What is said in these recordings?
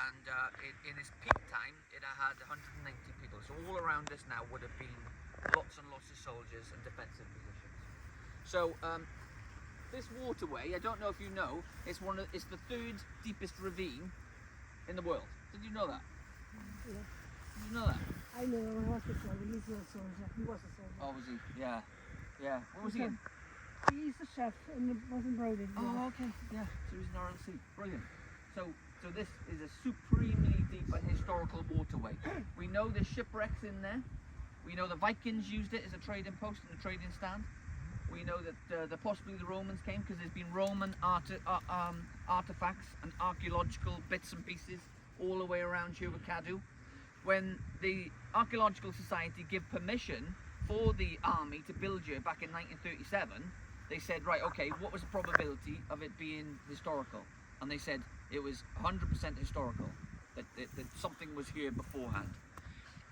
and in its peak time it had 190 people. So all around us now would have been lots and lots of soldiers and defensive positions. So this waterway, I don't know if you know, it's the third deepest ravine in the world. Did you know that? Yeah. Did you know that? I know, I was before, he's a soldier. He was a soldier. Oh, was he? Yeah. Yeah. What was he in? He's the chef in the wasn't Brody. Oh, okay. Yeah. So he's in RLC. Brilliant. So this is a supremely deep and historical waterway. We know there's shipwrecks in there. We know the Vikings used it as a trading post and a trading stand. We know that possibly the Romans came because there's been Roman artifacts and archaeological bits and pieces all the way around Cadw. When the Archaeological Society give permission for the army to build here back in 1937, they said, right, okay, what was the probability of it being historical? And they said it was 100% historical, that something was here beforehand.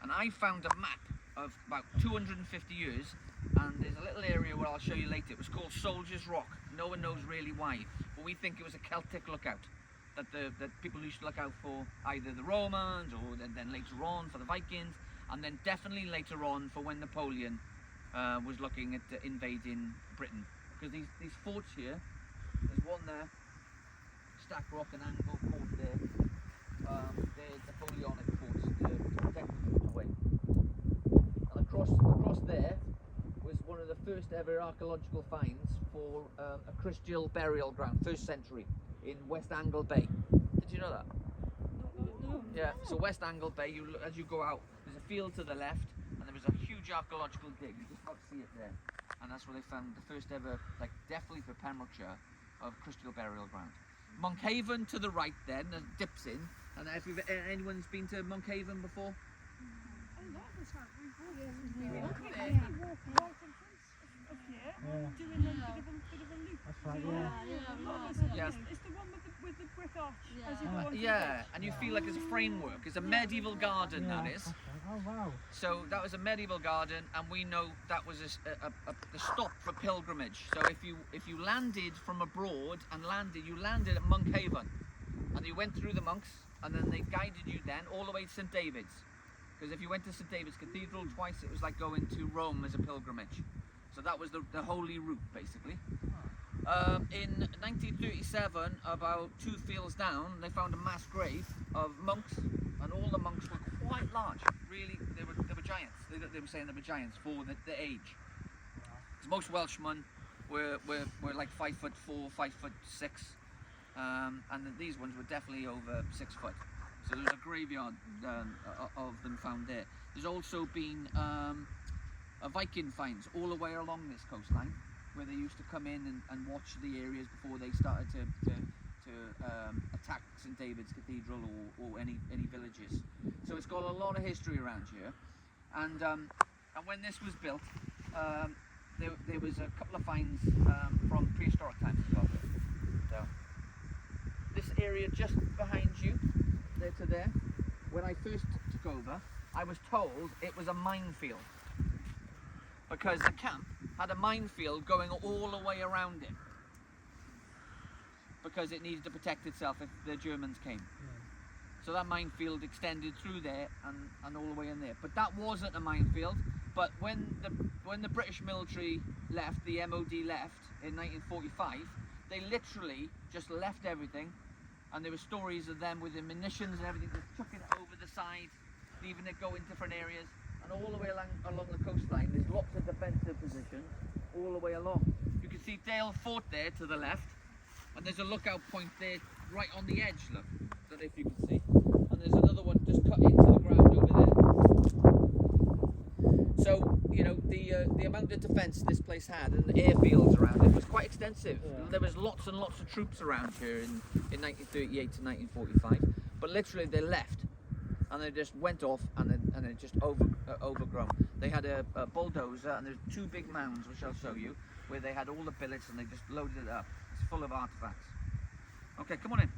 And I found a map of about 250 years, and there's a little area where I'll show you later. It was called Soldiers Rock. No one knows really why, but we think it was a Celtic lookout, that people used to look out for either the Romans or then later on for the Vikings, and then definitely later on for when Napoleon was looking at invading Britain. Because these forts here, there's one there, Stack Rock and Angle Fort there, they're Napoleonic forts to protect the waterway. And across there was one of the first ever archaeological finds for a Christian burial ground, 1st century, in West Angle Bay. Did you know that? No. Yeah, so West Angle Bay, as you go out, there's a field to the left, and there was a huge archaeological dig. You just got to see it there. And that's where they found the first ever, like definitely for Pembrokeshire, of Christian burial ground. Monkhaven to the right then, dips in. And if anyone's been to Monkhaven before? Doing a bit of a loop. That's right, yeah. Yeah. It's the one with the brick arch. Yeah. As you go onto Yeah, and you feel like it's a framework. It's a medieval garden, that is. Okay. Oh wow. So that was a medieval garden, and we know that was the stop for pilgrimage. So if you landed from abroad and you landed at Monkhaven, and you went through the monks, and then they guided you then all the way to St David's. Because if you went to St David's Cathedral twice, it was like going to Rome as a pilgrimage. So that was the holy route, basically. In 1937, about 2 fields down, they found a mass grave of monks, and all the monks were quite large. Really, they were giants. They were saying they were giants for the age. Because most Welshmen were like 5'4", 5'6", and these ones were definitely over 6 foot. So there's a graveyard of them found there. There's also been Viking finds all the way along this coastline, where they used to come in and watch the areas before they started to attack St David's Cathedral or any villages. So it's got a lot of history around here. And when this was built, there was a couple of finds from prehistoric times as well. So this area just behind you, there to there, when I first took over, I was told it was a minefield, because the camp had a minefield going all the way around it, because it needed to protect itself if the Germans came. So that minefield extended through there and all the way in there. But that wasn't a minefield. But when the British military left, the MOD left in 1945, they literally just left everything. And there were stories of them with the munitions and everything, just chucking it over the side, leaving it go in different areas. And all the way along the coastline, there's lots of defensive positions all the way along. You can see Dale Fort there to the left, and there's a lookout point there right on the edge, look. Don't know if you can see. And there's another one just cut into the ground over there. So, you know, the amount of defence this place had and the airfields around it was quite extensive. Yeah. There was lots and lots of troops around here in 1938 to 1945. But literally they left, and they just went off, and then just overgrown. They had a bulldozer, and there's 2 big mounds, which I'll show you, where they had all the billets, and they just loaded it up. It's full of artifacts. Okay, come on in.